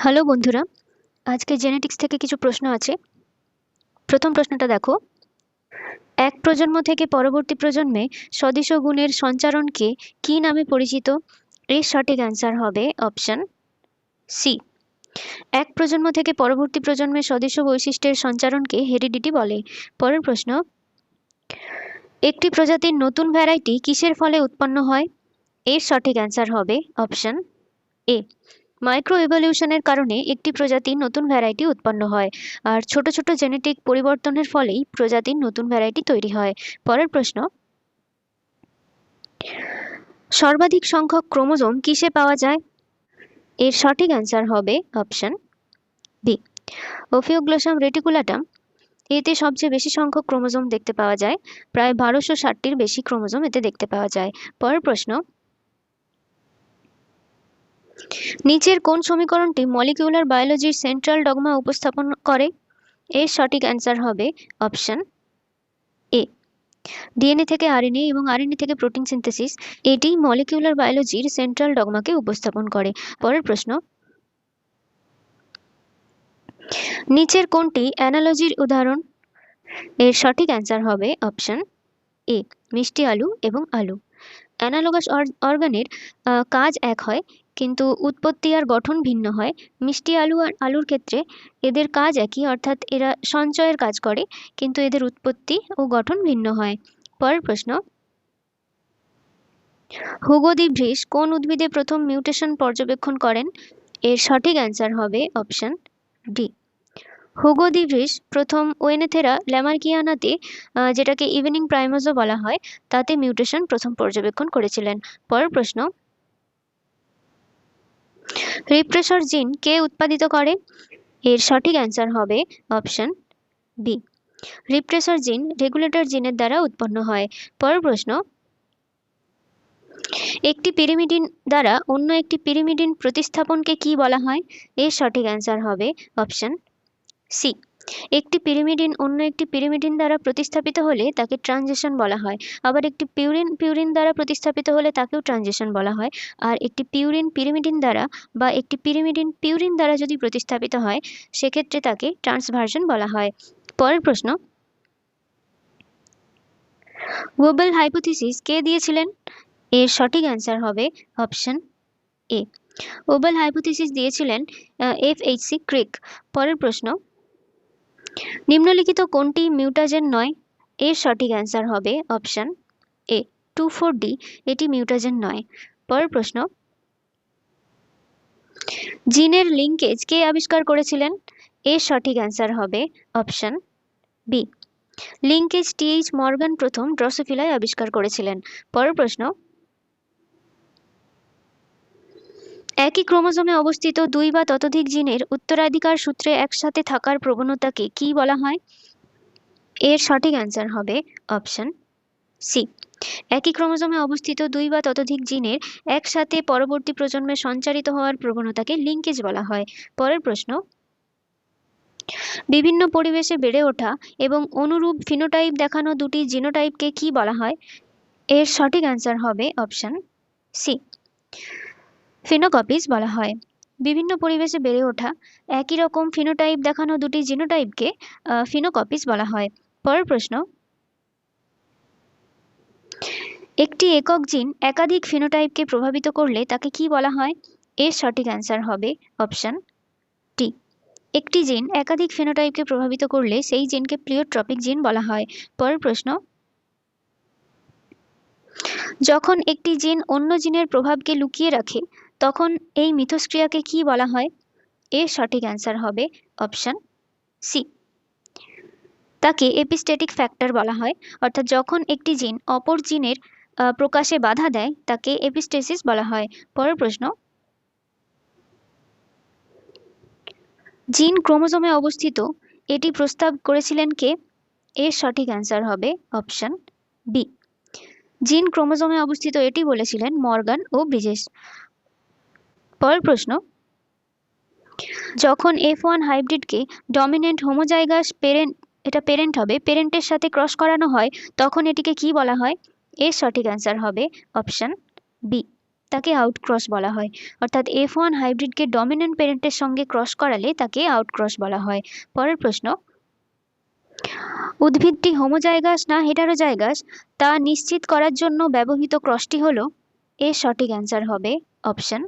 Hello বন্ধুরা, আজকে genetics থেকে কিছু প্রশ্ন আছে। প্রথম প্রশ্নটা দেখো, এক প্রজন্ম থেকে পরবর্তী প্রজন্মে সদৃশ গুণের সঞ্চারণকে কী নামে পরিচিত? এর সঠিক অ্যান্সার হবে অপশন সি। এক প্রজন্ম থেকে পরবর্তী প্রজন্মে সদৃশ বৈশিষ্ট্যের সঞ্চারণকে হেরিডিটি বলে। পরের প্রশ্ন, একটি প্রজাতির নতুন ভ্যারাইটি কিসের ফলে উৎপন্ন হয়? এর সঠিক অ্যান্সার হবে অপশন এ। মাইক্রো ইভলিউশনের কারণে একটি প্রজাতির নতুন ভ্যারাইটি উৎপন্ন হয়, আর ছোট ছোট জেনেটিক পরিবর্তনের ফলেই প্রজাতির নতুন ভ্যারাইটি তৈরি হয়। পরের প্রশ্ন, সর্বাধিক সংখ্যক ক্রোমোজোম কিসে পাওয়া যায়? এর সঠিক অ্যান্সার হবে অপশন বি। ওফিওগ্লোসাম রেটিকুলাটাম, এতে সবচেয়ে বেশি সংখ্যক ক্রোমোজোম দেখতে পাওয়া যায়, প্রায় 1260টির বেশি ক্রোমোজোম এতে দেখতে পাওয়া যায়। পরের প্রশ্ন, নিচের কোন সমীকরণটি মলিকিউলার বায়োলজির সেন্ট্রাল ডগমা উপস্থাপন করে? এর সঠিক অ্যান্সার হবে অপশন এ। ডিএনএ থেকে আরএনএ এবং আরএনএ থেকে প্রোটিন সিনথেসিস, এটি মলিকিউলার বায়োলজির সেন্ট্রাল ডগমাকে উপস্থাপন করে। পরের প্রশ্ন, নিচের কোনটি অ্যানালজির উদাহরণ? এর সঠিক অ্যান্সার হবে অপশন এ, মিষ্টি আলু এবং আলু। অ্যানালগাস অর্গানের কাজ এক হয়, কিন্তু উৎপত্তি আর গঠন ভিন্ন হয়। মিষ্টি আলু আর আলুর ক্ষেত্রে এদের কাজ একই, অর্থাৎ এরা সঞ্চয়ের কাজ করে, কিন্তু এদের উৎপত্তি ও গঠন ভিন্ন হয়। পরের প্রশ্ন, হুগো দি ভ্রিস কোন উদ্ভিদে প্রথম মিউটেশন পর্যবেক্ষণ করেন? এর সঠিক অ্যান্সার হবে অপশন ডি। হুগো দি ভ্রিস প্রথম ওয়েনেথেরা ল্যামার্কিয়ানাতে, যেটাকে ইভিনিং প্রাইমোজো বলা হয়, তাতে মিউটেশন প্রথম পর্যবেক্ষণ করেছিলেন। পরের প্রশ্ন, রিপ্রেসর জিন কে উৎপাদিত করে? এর সঠিক অ্যান্সার হবে অপশন বি। রিপ্রেসর জিন রেগুলেটর জিনের দ্বারা উৎপন্ন হয়। পরের প্রশ্ন, একটি পিরিমিডিন দ্বারা অন্য একটি পিরিমিডিন প্রতিস্থাপনকে কি বলা হয়? এর সঠিক অ্যান্সার হবে অপশন সি। একটি পিরিমিডিন অন্য একটি পিরিমিডিন দ্বারা প্রতিস্থাপিত হলে তাকে ট্রানজিশন বলা হয়। আবার একটি পিউরিন দ্বারা প্রতিস্থাপিত হলে তাকেও ট্রানজিশন বলা হয়। আর একটি পিউরিন পিরিমিডিন দ্বারা বা একটি পিরিমিডিন পিউরিন দ্বারা যদি প্রতিস্থাপিত হয়, সেক্ষেত্রে তাকে ট্রান্সভার্সন বলা হয়। পরের প্রশ্ন, ওয়েবেল হাইপোথিসিস কে দিয়েছিলেন? এর সঠিক অ্যান্সার হবে অপশন এ। ওয়েবেল হাইপোথিসিস দিয়েছিলেন FHC ক্রিক। পরের প্রশ্ন, নিম্নলিখিত কোনটি মিউটাজেন নয়? এর সঠিক অ্যান্সার হবে অপশন এ, 24D, এটি মিউটাজেন নয়। পরের প্রশ্ন, জিনের লিঙ্কেজ কে আবিষ্কার করেছিলেন? এর সঠিক অ্যান্সার হবে option B. Linkage TH Morgan প্রথম ড্রসোফিলায় আবিষ্কার করেছিলেন। পরের প্রশ্ন, একই ক্রোমোজোমে অবস্থিত দুই বা ততোধিক জিনের উত্তরাধিকার সূত্রে একসাথে থাকার প্রবণতাকে কি বলা হয়? এর সঠিক অ্যান্সার হবে অপশন সি। একই ক্রোমোজোমে অবস্থিত দুই বা ততোধিক জিনের একসাথে পরবর্তী প্রজন্মে সঞ্চারিত হওয়ার প্রবণতাকে লিঙ্কেজ বলা হয়। পরের প্রশ্ন, বিভিন্ন পরিবেশে বেড়ে ওঠা এবং অনুরূপ ফিনোটাইপ দেখানো দুটি জিনোটাইপকে কি বলা হয়? এর সঠিক অ্যান্সার হবে অপশন সি, ফিনোকপিস বলা হয়। বিভিন্ন পরিবেশে বেড়ে ওঠা একই রকম ফিনোটাইপ দেখানো দুটি জিনোটাইপকে ফিনোকপিস বলা হয়। পরের প্রশ্ন, একটি একক জিন একাধিক ফিনোটাইপকে প্রভাবিত করলে তাকে কি বলা হয়? এর সঠিক অ্যান্সার হবে অপশন ডি। একটি জিন একাধিক ফিনোটাইপকে প্রভাবিত করলে সেই জিনকে প্লিওট্রপিক জিন বলা হয়। পরের প্রশ্ন, যখন একটি জিন অন্য জিনের প্রভাবকে লুকিয়ে রাখে, তখন এই মিথস্ক্রিয়াকে কি বলা হয়? এর সঠিক অ্যান্সার হবে অপশন সি, তাকে এপিস্টেটিক ফ্যাক্টর বলা হয়। অর্থাৎ যখন একটি জিন অপর জিনের প্রকাশে বাধা দেয়, তাকে এপিস্টেসিস বলা হয়। পরের প্রশ্ন, জিন ক্রোমোজোমে অবস্থিত, এটি প্রস্তাব করেছিলেন কে? এর সঠিক অ্যান্সার হবে অপশন বি। জিন ক্রোমোজোমে অবস্থিত এটি বলেছিলেন মর্গান ও ব্রিজেস। পরের প্রশ্ন, যখন F1 হাইব্রিডকে ডমিনেন্ট হোমোজাইগাস পেরেন্ট হবে, পেরেন্টের সাথে ক্রস করানো হয়, তখন এটিকে কি বলা হয়? এর সঠিক অ্যান্সার হবে অপশন বি, তাকে আউটক্রস বলা হয়। অর্থাৎ F1 হাইব্রিডকে ডমিন্যান্ট প্যারেন্টের সঙ্গে ক্রস করালে তাকে আউটক্রস বলা হয়। পরের প্রশ্ন, উদ্ভিদটি হোমোজাইগাস না হেটারোজাইগাস তা নিশ্চিত করার জন্য ব্যবহৃত ক্রসটি হলো, এর সঠিক অ্যান্সার হবে অপশন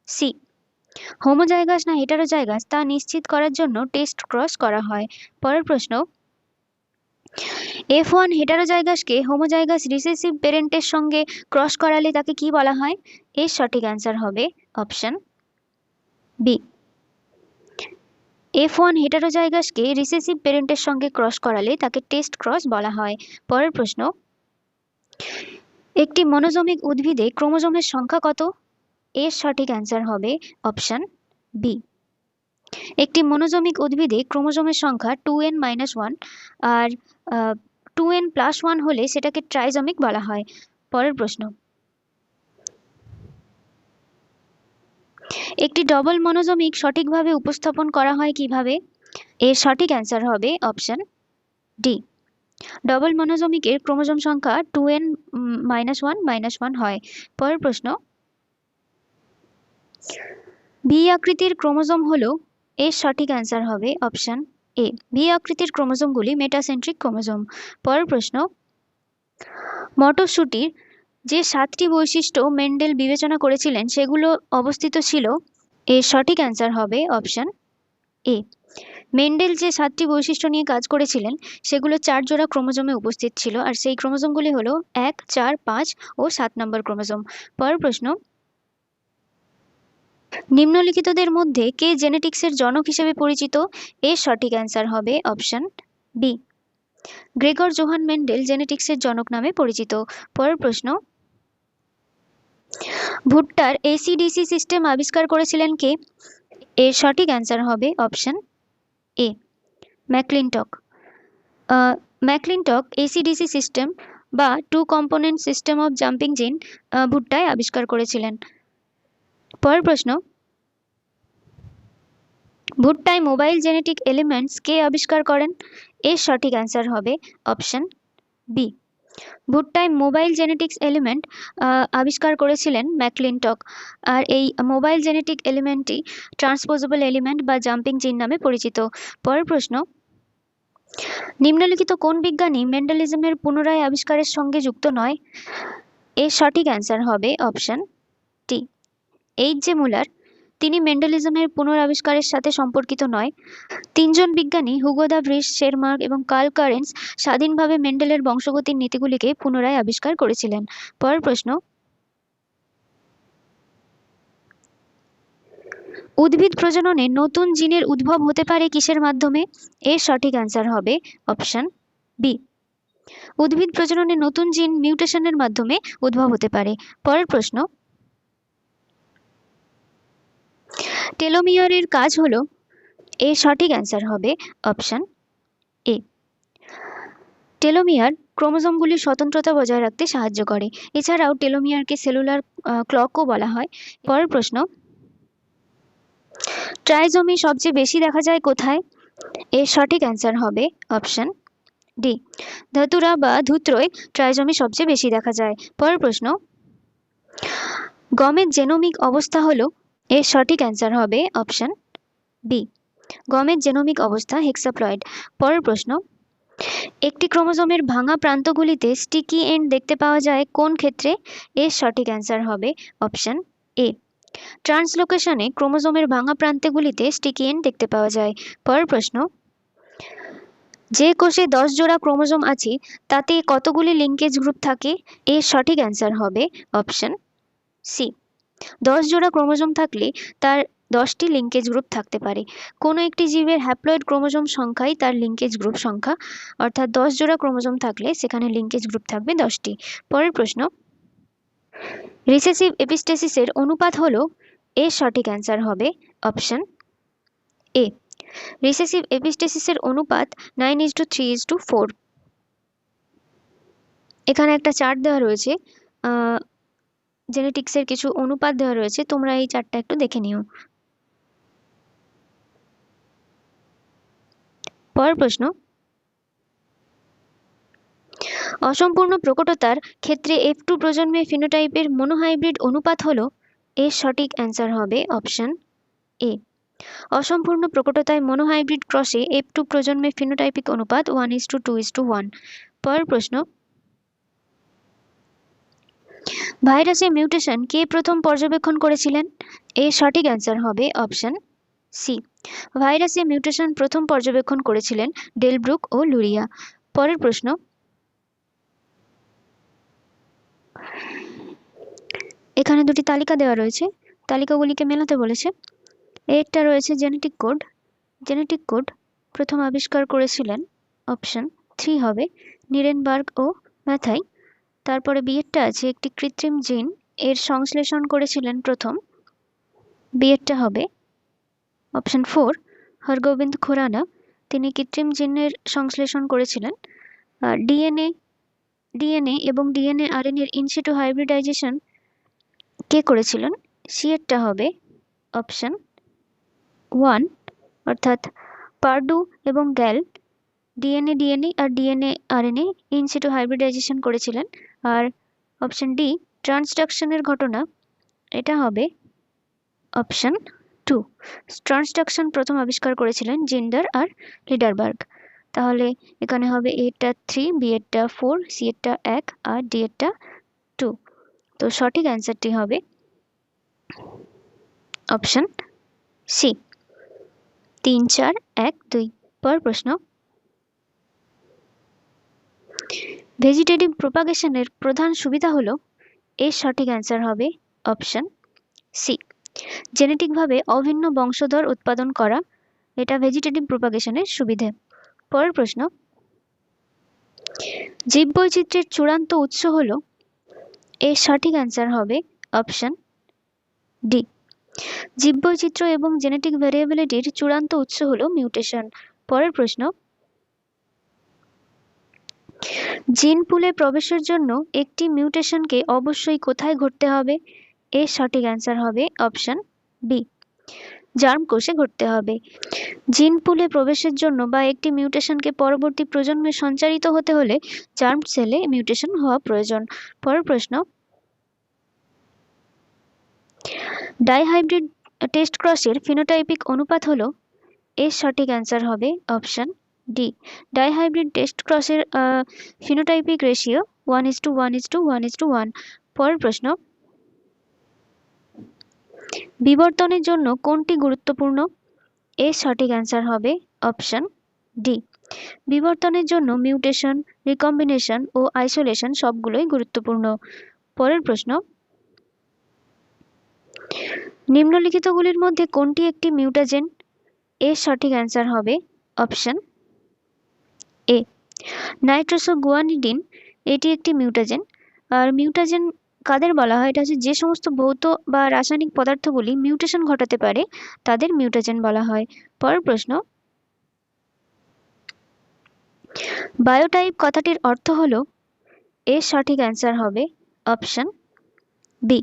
সি। হোমোজাইগাস না হেটারোজাইগাস তা নিশ্চিত করার জন্য টেস্ট ক্রস করা হয়। পরের প্রশ্ন, F1 হেটারোজাইগাসকে হোমোজাইগাস রিসেসিভ প্যারেন্টের সঙ্গে ক্রস করালে তাকে কি বলা হয়? এর সঠিক অ্যান্সার হবে অপশন বি। F1 হেটারোজাইগাসকে রিসেসিভ প্যারেন্টের সঙ্গে ক্রস করালে তাকে টেস্ট ক্রস বলা হয়। পরের প্রশ্ন, একটি মনোজমিক উদ্ভিদে ক্রোমোজোমের সংখ্যা কত? এর সঠিক অ্যান্সার হবে অপশন বি। একটি মনোজমিক উদ্ভিদে ক্রোমোজোমের সংখ্যা 2n-1 আর 2n+1 হলে সেটাকে ট্রাইজমিক বলা হয়। পরের প্রশ্ন, একটি ডবল মনোজমিক সঠিকভাবে উপস্থাপন করা হয় কিভাবে? এর সঠিক অ্যান্সার হবে অপশন ডি। ডবল মনোজমিকের ক্রোমোজোম সংখ্যা 2n-1-1 হয়। পরের প্রশ্ন, ভি আকৃতির ক্রোমোজোম হলো, এর সঠিক অ্যান্সার হবে অপশন এ। ভি আকৃতির ক্রোমোজোমগুলি মেটাসেন্ট্রিক ক্রোমোজোম। পরের প্রশ্ন, মটরশুঁটির যে 7টি বৈশিষ্ট্য মেন্ডেল বিবেচনা করেছিলেন সেগুলো অবস্থিত ছিল, এর সঠিক অ্যান্সার হবে অপশন এ। মেন্ডেল যে 7টি বৈশিষ্ট্য নিয়ে কাজ করেছিলেন সেগুলো 4 জোড়া ক্রোমোজোমে উপস্থিত ছিল, আর সেই ক্রোমোজোমগুলি হলো 1, 4, 5 ও 7 নম্বর ক্রোমোজোম। পরের প্রশ্ন, নিম্নলিখিতদের মধ্যে কে জেনেটিক্সের জনক হিসেবে পরিচিত? এর সঠিক অ্যান্সার হবে option B. Gregor Johann Mendel জেনেটিক্সের জনক নামে পরিচিত। পরের প্রশ্ন, ভুট্টার এসিডিসি সিস্টেম আবিষ্কার করেছিলেন কে? এর সঠিক অ্যান্সার হবে অপশন এ, ম্যাকক্লিনটক। ম্যাকক্লিনটক এসিডিসি সিস্টেম বা 2 কম্পোনেন্ট সিস্টেম অফ জাম্পিং জিন ভুট্টায় আবিষ্কার করেছিলেন। পরের প্রশ্ন, ভুট্টায় মোবাইল জেনেটিক এলিমেন্টস কে আবিষ্কার করেন? এর সঠিক অ্যান্সার হবে অপশন বি। ভুট্টায় মোবাইল জেনেটিক্স এলিমেন্ট আবিষ্কার করেছিলেন ম্যাকক্লিনটক, আর এই মোবাইল জেনেটিক এলিমেন্টটি ট্রান্সপোজেবল এলিমেন্ট বা জাম্পিং জিন নামে পরিচিত। পরের প্রশ্ন, নিম্নলিখিত কোন বিজ্ঞানী মেন্ডেলিজমের পুনরায় আবিষ্কারের সঙ্গে যুক্ত নয়? এর সঠিক অ্যান্সার হবে অপশন টি, এইচ.জে. মুলার। তিনি মেন্ডেলিজমের পুনরাবিষ্কারের সাথে সম্পর্কিত নয়। 3 জন বিজ্ঞানী হুগো দা ভ্রিস, শেরমার্ক এবং কার্ল কারেন্স স্বাধীনভাবে মেন্ডেলের বংশগতির নীতিগুলিকে পুনরায় আবিষ্কার করেছিলেন। পরের প্রশ্ন, উদ্ভিদ প্রজননে নতুন জিনের উদ্ভব হতে পারে কিসের মাধ্যমে? এর সঠিক অ্যান্সার হবে অপশন বি। উদ্ভিদ প্রজননে নতুন জিন মিউটেশনের মাধ্যমে উদ্ভব হতে পারে। পরের প্রশ্ন, টেলোমিয়ারের কাজ হলো, এর সঠিক অ্যান্সার হবে অপশন এ। টেলোমিয়ার ক্রোমোজোমগুলির স্বতন্ত্রতা বজায় রাখতে সাহায্য করে। এছাড়াও টেলোমিয়ারকে সেলুলার ক্লকও বলা হয়। পরের প্রশ্ন, ট্রাইজমি সবচেয়ে বেশি দেখা যায় কোথায়? এর সঠিক অ্যান্সার হবে অপশন ডি। ধাতুরা বা ধূত্রয় ট্রাইজমি সবচেয়ে বেশি দেখা যায়। পরের প্রশ্ন, গমের জেনোমিক অবস্থা হলো, এর সঠিক অ্যান্সার হবে অপশন বি। গমের জেনোমিক অবস্থা হেক্সাপ্লয়েড। পরের প্রশ্ন, একটি ক্রোমোজোমের ভাঙা প্রান্তগুলিতে স্টিকি এন্ড দেখতে পাওয়া যায় কোন ক্ষেত্রে? এর সঠিক অ্যান্সার হবে অপশন এ। ট্রান্সলোকেশনে ক্রোমোজোমের ভাঙা প্রান্তগুলিতে স্টিকি এন্ড দেখতে পাওয়া যায়। পরের প্রশ্ন, যে কোষে 10 জোড়া ক্রোমোজোম আছে তাতে কতগুলি লিঙ্কেজ গ্রুপ থাকে? এর সঠিক অ্যান্সার হবে অপশন সি। 10 জোড়া ক্রোমোজোম থাকলে তার 10টি লিঙ্কেজ গ্রুপ থাকতে পারে। কোনো একটি জীবের হ্যাপ্লয়েড ক্রোমোজোম সংখ্যাই তার লিঙ্কেজ গ্রুপ সংখ্যা, অর্থাৎ 10 জোড়া ক্রোমোজোম থাকলে সেখানে লিঙ্কেজ গ্রুপ থাকবে 10টি। পরের প্রশ্ন, রিসেসিভ এপিস্টেসিসের অনুপাত হলো, এর সঠিক অ্যান্সার হবে অপশন এ। রিসেসিভ এপিস্টেসিসের অনুপাত 9:3:4। এখানে একটা চার্ট দেওয়া রয়েছে, জেনেটিক্সের কিছু অনুপাত দেওয়া রয়েছে, তোমরা এই চার্টটা একটু দেখে নিও। পরের প্রশ্ন, অসম্পূর্ণ প্রকটতার ক্ষেত্রে F2 প্রজন্মের ফিনোটাইপের মনোহাইব্রিড অনুপাত হলো, এর সঠিক অ্যান্সার হবে অপশন এ। অসম্পূর্ণ প্রকটতায় মনোহাইব্রিড ক্রসে F2 প্রজন্মের ফিনোটাইপিক অনুপাত 1:2:1। পরের প্রশ্ন, ভাইরাসের মিউটেশন কে প্রথম পর্যবেক্ষণ করেছিলেন? এর সঠিক অ্যান্সার হবে অপশন সি। ভাইরাসের মিউটেশন প্রথম পর্যবেক্ষণ করেছিলেন ডেলব্রুক ও লুরিয়া। পরের প্রশ্ন, এখানে দুটি তালিকা দেওয়া রয়েছে, তালিকাগুলিকে মেলাতে বলেছে। একটা রয়েছে জেনেটিক কোড। জেনেটিক কোড প্রথম আবিষ্কার করেছিলেন, অপশন 3 হবে নিরেনবার্গ ও ম্যাথাই। তারপরে বিয়েরটা আছে একটি কৃত্রিম জিন, এর সংশ্লেষণ করেছিলেন প্রথম, বিয়েরটা হবে অপশন 4 হরগোবিন্দ খুরানা। তিনি কৃত্রিম জিনের সংশ্লেষণ করেছিলেন। ডিএনএ এবং ডিএনএ আরএনএর ইনসিটু হাইব্রিডাইজেশন কে করেছিলেন? সিয়েরটা হবে অপশন 1 অর্থাৎ পার্ডু এবং গ্যাল ডিএনএ আর ডিএনএ আরএনএ ইনসিটু হাইব্রিডাইজেশন করেছিলেন। আর অপশন ডি ট্রান্সডাকশনের ঘটনা, এটা হবে অপশন 2। ট্রান্সডাকশন প্রথম আবিষ্কার করেছিলেন জিন্ডার আর লিডারবার্গ। তাহলে এখানে হবে এটা 3, বি এরটা 4, সি এরটা 1 আর ডি এরটা 2। তো সঠিক অ্যান্সারটি হবে অপশন সি 3, 4, 1, 2। পর প্রশ্ন, ভেজিটেটিভ প্রোপাগেশনের প্রধান সুবিধা হলো, এর সঠিক অ্যান্সার হবে অপশন সি। জেনেটিকভাবে অভিন্ন বংশধর উৎপাদন করা, এটা ভেজিটেটিভ প্রোপাগেশনের সুবিধে। পরের প্রশ্ন, জীববৈচিত্র্যের চূড়ান্ত উৎস হলো, এর সঠিক অ্যান্সার হবে অপশন ডি। জীববৈচিত্র্য এবং জেনেটিক ভ্যারিয়েবিলিটির চূড়ান্ত উৎস হলো মিউটেশন। পরের প্রশ্ন, জিন পুলে প্রবেশের জন্য একটি মিউটেশনকে অবশ্যই কোথায় ঘটতে হবে? এর সঠিক অ্যান্সার হবে অপশন বি, জার্ম কোষে ঘটতে হবে। জিন পুলে প্রবেশের জন্য বা একটি মিউটেশনকে পরবর্তী প্রজন্মে সঞ্চারিত হতে হলে জার্ম সেলে মিউটেশন হওয়া প্রয়োজন। পরের প্রশ্ন, ডাইহাইব্রিড টেস্ট ক্রসের ফিনোটাইপিক অনুপাত হলো, এর সঠিক অ্যান্সার হবে অপশন ডি। ডাইহাইব্রিড টেস্ট ক্রসের ফিনোটাইপিক রেশিও 1:1:1:1। পরের প্রশ্ন, বিবর্তনের জন্য কোনটি গুরুত্বপূর্ণ? এর সঠিক অ্যান্সার হবে অপশন ডি। বিবর্তনের জন্য মিউটেশন, রিকম্বিনেশন ও আইসোলেশন সবগুলোই গুরুত্বপূর্ণ। পরের প্রশ্ন, নিম্নলিখিতগুলির মধ্যে কোনটি একটি মিউটাজেন? এর সঠিক অ্যান্সার হবে অপশন এ, নাইট্রোসোগুয়ানিডিন, এটি একটি মিউটাজেন। আর মিউটাজেন কাদের বলা হয়? এটা হচ্ছে যে সমস্ত ভৌত বা রাসায়নিক পদার্থগুলি মিউটেশন ঘটাতে পারে তাদের মিউটাজেন বলা হয়। পরের প্রশ্ন, বায়োটাইপ কথাটির অর্থ হলো, এর সঠিক অ্যান্সার হবে অপশন বি।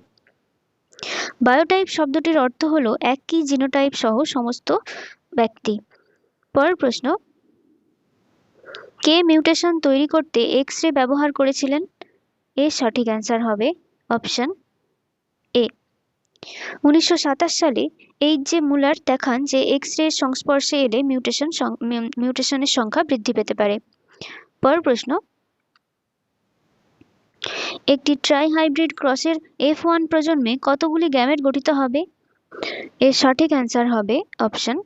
বায়োটাইপ শব্দটির অর্থ হলো একই জিনোটাইপ সহ সমস্ত ব্যক্তি। পরের প্রশ্ন, কে মিউটেশন তৈরি করতে এক্স রে ব্যবহার করেছিলেন? এর সঠিক অ্যান্সার হবে অপশন এ। 1927 সালে এইচ.জে. মুলার দেখান যে এক্স রে সংস্পর্শে এলে মিউটেশনের সংখ্যা বৃদ্ধি পেতে পারে। পরের প্রশ্ন, একটি ট্রাইহাইব্রিড ক্রসের F1 প্রজন্মে কতগুলি গ্যামেট গঠিত হবে? এর সঠিক অ্যান্সার হবে অপশন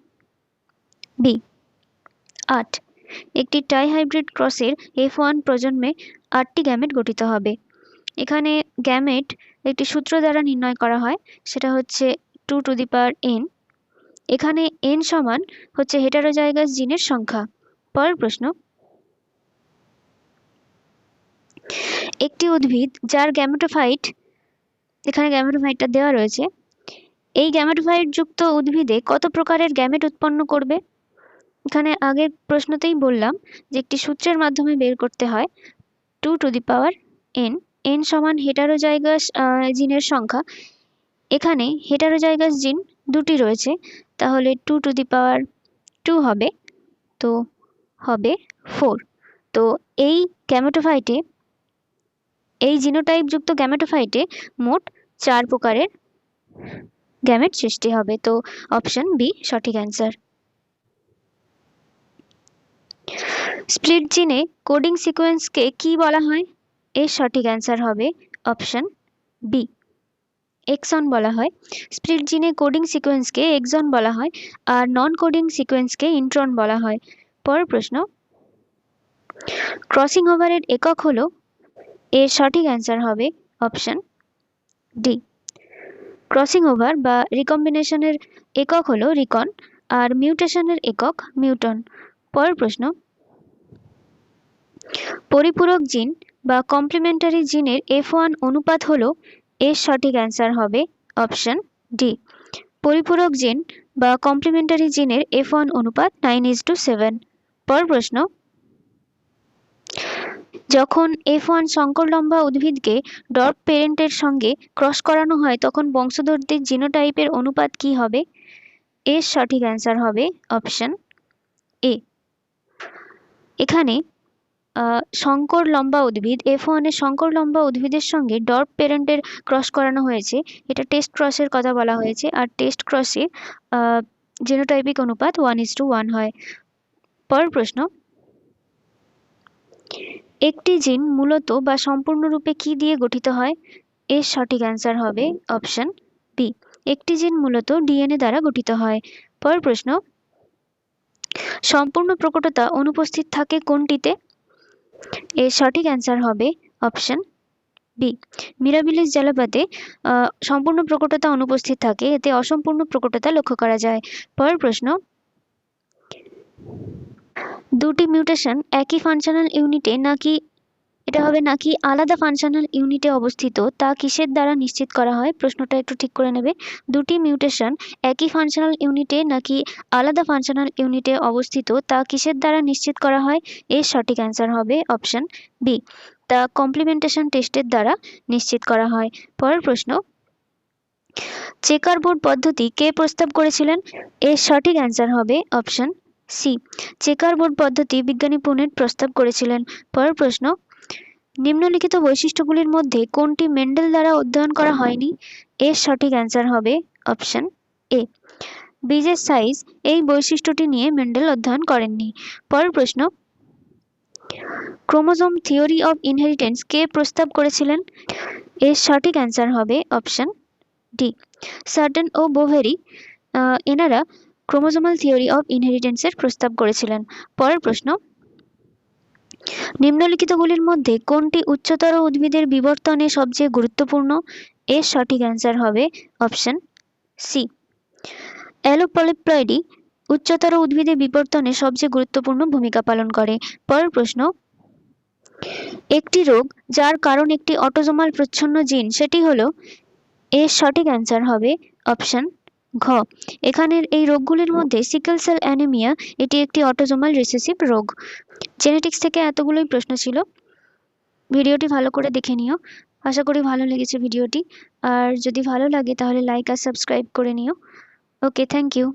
বি, 8। একটি ট্রাইহাইব্রিড ক্রসের F1 প্রজন্মে 8টি গ্যামেট গঠিত হবে। এখানে গ্যামেট একটি সূত্র দ্বারা নির্ণয় করা হয়, সেটা হচ্ছে 2n। এখানে n সমান হচ্ছে হেটারোজাইগাস জিনের সংখ্যা। পরের প্রশ্ন, একটি উদ্ভিদ যার গ্যামেটোফাইট, এখানে গ্যামেটোফাইটটা দেওয়া রয়েছে, এই গ্যামেটোফাইট যুক্ত উদ্ভিদে কত প্রকারের গ্যামেট উৎপন্ন করবে? এখানে আগের প্রশ্নতেই বললাম যে একটি সূত্রের মাধ্যমে বের করতে হয় 2n। n সমান হেটারোজাইগাস জিনের সংখ্যা। এখানে হেটারোজাইগাস জিন দুটি রয়েছে, তাহলে 2 হবে, তো হবে 4। তো এই গ্যামেটোফাইটে এই জিনোটাইপ যুক্ত গ্যামেটোফাইটে মোট 4 প্রকারের গ্যামেট সৃষ্টি হবে। তো অপশন বি সঠিক অ্যান্সার। স্প্লিট জিনে কোডিং সিকোয়েন্সকে কি বলা হয়? এর সঠিক অ্যান্সার হবে অপশন বি এক্সন বলা হয়। স্প্লিট জিনে কোডিং সিকোয়েন্সকে এক্সন বলা হয় আর নন কোডিং সিকোয়েন্সকে ইন্ট্রন বলা হয়। পরের প্রশ্ন, ক্রসিং ওভারের একক হলো? এর সঠিক অ্যান্সার হবে অপশন ডি ক্রসিং ওভার বা রিকম্বিনেশনের একক হলো রিকন আর মিউটেশনের একক মিউটন। পরের প্রশ্ন, পরিপূরক জিন বা কমপ্লিমেন্টারি জিনের F1 অনুপাত হলো? এর সঠিক অ্যান্সার হবে অপশন ডি পরিপূরক জিন বা কমপ্লিমেন্টারি জিনের F1 অনুপাত 9:7। পরের প্রশ্ন, যখন F1 সংকর লম্বা উদ্ভিদকে ডর্ফ প্যারেন্টের সঙ্গে ক্রস করানো হয় তখন বংশধরদের জিনোটাইপের অনুপাত কি হবে? এর সঠিক অ্যান্সার হবে অপশন এ। এখানে সংকর লম্বা উদ্ভিদ F1 এর সংকর লম্বা উদ্ভিদের সঙ্গে ডর্ফ প্যারেন্টের ক্রস করানো হয়েছে, এটা টেস্ট ক্রসের কথা বলা হয়েছে আর টেস্ট ক্রসে জিনোটাইপিক অনুপাত 1:1 হয়। পরের প্রশ্ন, একটি জিন মূলত বা সম্পূর্ণরূপে কি দিয়ে গঠিত হয়? এর সঠিক অ্যান্সার হবে অপশন বি একটি জিন মূলত ডিএনএ দ্বারা গঠিত হয়। পরের প্রশ্ন, সম্পূর্ণ প্রকটতা অনুপস্থিত থাকে কোনটিতে? এর সঠিক অ্যান্সার হবে অপশন বি মিরাবিলিস জ্বালাপাতে সম্পূর্ণ প্রকটতা অনুপস্থিত থাকে, এতে অসম্পূর্ণ প্রকটতা লক্ষ্য করা যায়। পরের প্রশ্ন, দুটি মিউটেশন একই ফাংশনাল ইউনিটে নাকি আলাদা ফাংশনাল ইউনিটে অবস্থিত তা কিসের দ্বারা নিশ্চিত করা হয়? প্রশ্নটা একটু ঠিক করে নেবে। দুটি মিউটেশন একই ফাংশনাল ইউনিটে নাকি আলাদা ফাংশনাল ইউনিটে অবস্থিত তা কিসের দ্বারা নিশ্চিত করা হয়? এর সঠিক অ্যান্সার হবে অপশন বি তা কমপ্লিমেন্টেশন টেস্টের দ্বারা নিশ্চিত করা হয়। পরের প্রশ্ন, চেকার বোর্ড পদ্ধতি কে প্রস্তাব করেছিলেন? এর সঠিক অ্যান্সার হবে অপশন সি চেকার বোর্ড পদ্ধতি বিজ্ঞানী পুনেট প্রস্তাব করেছিলেন। পরের প্রশ্ন, নিম্নলিখিত বৈশিষ্ট্যগুলির মধ্যে কোনটি মেন্ডেল দ্বারা অধ্যয়ন করা হয়নি? এর সঠিক অ্যান্সার হবে অপশন এ বীজের সাইজ, এই বৈশিষ্ট্যটি নিয়ে মেন্ডেল অধ্যয়ন করেননি। পরের প্রশ্ন, ক্রোমোজোম থিওরি অফ ইনহেরিটেন্স কে প্রস্তাব করেছিলেন? এর সঠিক অ্যান্সার হবে অপশন ডি সার্টন ও বোভেরি এনারা ক্রোমোজোমাল থিওরি অফ ইনহেরিটেন্সের প্রস্তাব করেছিলেন। পরের প্রশ্ন, নিম্নলিখিতগুলির মধ্যে কোনটি উচ্চতর উদ্ভিদের বিবর্তনে সবচেয়ে গুরুত্বপূর্ণ? এর সঠিক অ্যান্সার হবে অপশন সি অ্যালোপলিপ্লয়েডি উচ্চতর উদ্ভিদের বিবর্তনে সবচেয়ে গুরুত্বপূর্ণ ভূমিকা পালন করে। পরের প্রশ্ন, একটি রোগ যার কারণ একটি অটোজোমাল প্রচ্ছন্ন জিন সেটি হলো? এর সঠিক অ্যান্সার হবে অপশন ঘ এখানের এই রোগগুলির মধ্যে সিকেল সেল অ্যানিমিয়া এটি একটি অটোজোমাল রিসেসিভ রোগ। জেনেটিক্স থেকে এতগুলোই প্রশ্ন ছিল, ভিডিওটি ভালো করে দেখে নিও। আশা করি ভালো লেগেছে ভিডিওটি, আর যদি ভালো লাগে তাহলে লাইক আর সাবস্ক্রাইব করে নিও। ওকে, থ্যাংক ইউ।